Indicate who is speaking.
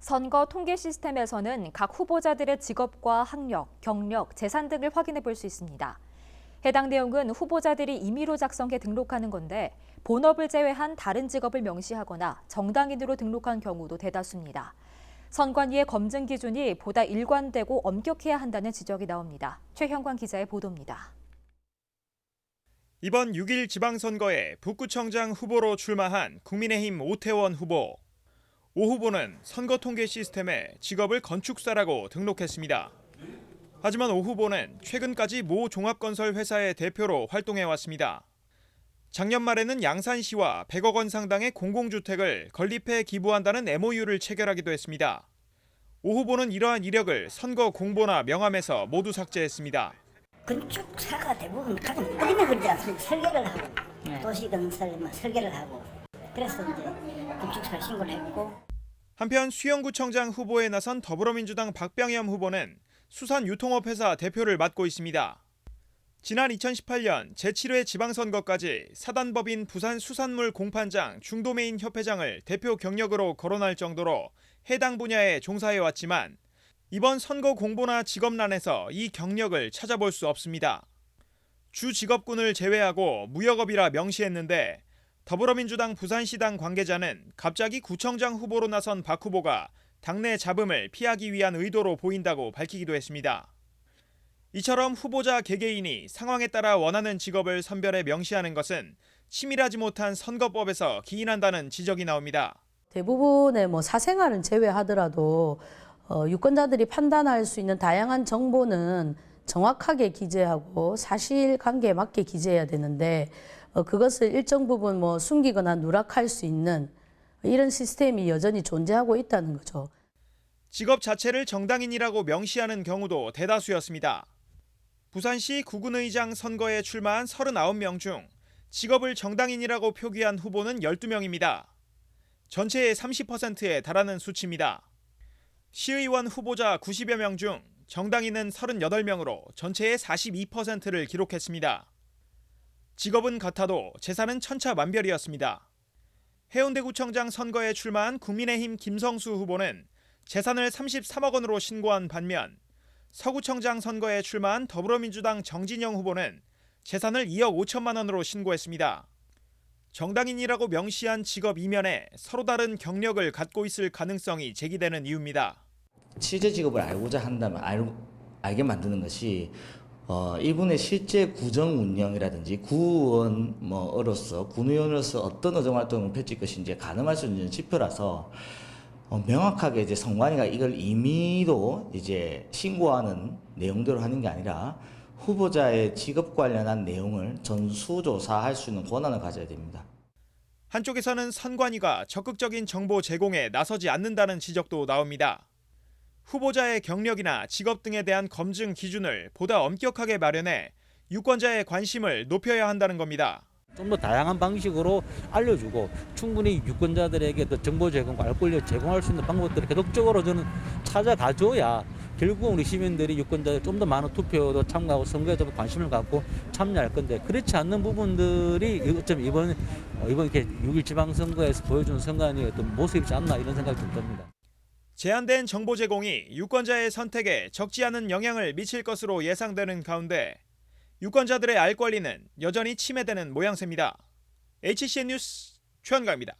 Speaker 1: 선거 통계 시스템에서는 각 후보자들의 직업과 학력, 경력, 재산 등을 확인해 볼 수 있습니다. 해당 내용은 후보자들이 임의로 작성해 등록하는 건데 본업을 제외한 다른 직업을 명시하거나 정당인으로 등록한 경우도 대다수입니다. 선관위의 검증 기준이 보다 일관되고 엄격해야 한다는 지적이 나옵니다. 최형관 기자의 보도입니다.
Speaker 2: 이번 6일 지방선거에 북구청장 후보로 출마한 국민의힘 오태원 후보. 오 후보는 선거 통계 시스템에 직업을 건축사라고 등록했습니다. 하지만 오 후보는 최근까지 모 종합건설 회사의 대표로 활동해왔습니다. 작년 말에는 양산시와 100억 원 상당의 공공주택을 건립해 기부한다는 MOU를 체결하기도 했습니다. 오 후보는 이러한 이력을 선거 공보나 명함에서 모두 삭제했습니다.
Speaker 3: 건축사가 대부분 가장 끌리는 그러지 않습니까? 설계를 하고 도시건설 설계를 하고 그래서 이제 건축사 신고를 했고.
Speaker 2: 한편 수영구청장 후보에 나선 더불어민주당 박병현 후보는 수산유통업회사 대표를 맡고 있습니다. 지난 2018년 제7회 지방선거까지 사단법인 부산수산물 공판장 중도메인 협회장을 대표 경력으로 거론할 정도로 해당 분야에 종사해왔지만 이번 선거 공보나 직업란에서 이 경력을 찾아볼 수 없습니다. 주 직업군을 제외하고 무역업이라 명시했는데 더불어민주당 부산시당 관계자는 갑자기 구청장 후보로 나선 박 후보가 당내 잡음을 피하기 위한 의도로 보인다고 밝히기도 했습니다. 이처럼 후보자 개개인이 상황에 따라 원하는 직업을 선별해 명시하는 것은 치밀하지 못한 선거법에서 기인한다는 지적이 나옵니다.
Speaker 4: 대부분의 사생활은 제외하더라도 유권자들이 판단할 수 있는 다양한 정보는 정확하게 기재하고 사실관계에 맞게 기재해야 되는데 그것을 일정 부분 숨기거나 누락할 수 있는 이런 시스템이 여전히 존재하고 있다는 거죠.
Speaker 2: 직업 자체를 정당인이라고 명시하는 경우도 대다수였습니다. 부산시 구군의장 선거에 출마한 39명 중 직업을 정당인이라고 표기한 후보는 12명입니다. 전체의 30%에 달하는 수치입니다. 시의원 후보자 90여 명 중 정당인은 38명으로 전체의 42%를 기록했습니다. 직업은 같아도 재산은 천차만별이었습니다. 해운대구청장 선거에 출마한 국민의힘 김성수 후보는 재산을 33억 원으로 신고한 반면 서구청장 선거에 출마한 더불어민주당 정진영 후보는 재산을 2억 5천만 원으로 신고했습니다. 정당인이라고 명시한 직업 이면에 서로 다른 경력을 갖고 있을 가능성이 제기되는 이유입니다.
Speaker 5: 실제 직업을 알고자 한다면 알게 만드는 것이 이분의 실제 구정 운영이라든지 군의원으로서 어떤 의정 활동을 펼칠 것인지 가늠할 수 있는 지표라서 명확하게 이제 선관위가 이걸 임의로 이제 신고하는 내용대로 하는 게 아니라 후보자의 직업 관련한 내용을 전수조사할 수 있는 권한을 가져야 됩니다.
Speaker 2: 한쪽에서는 선관위가 적극적인 정보 제공에 나서지 않는다는 지적도 나옵니다. 후보자의 경력이나 직업 등에 대한 검증 기준을 보다 엄격하게 마련해 유권자의 관심을 높여야 한다는 겁니다.
Speaker 6: 좀 더 다양한 방식으로 알려주고 충분히 유권자들에게 정보 제공과 알 권리를 제공할 수 있는 방법들을 계속적으로 저는 찾아가줘야 결국 우리 시민들이 유권자들 좀 더 많은 투표도 참가하고 선거에 좀 관심을 갖고 참여할 건데 그렇지 않는 부분들이 이번 이렇게 6일 지방선거에서 보여준 선관위의 어떤 모습이지 않나 이런 생각이 좀 듭니다.
Speaker 2: 제한된 정보 제공이 유권자의 선택에 적지 않은 영향을 미칠 것으로 예상되는 가운데 유권자들의 알 권리는 여전히 침해되는 모양새입니다. HCN 뉴스 최원가입니다.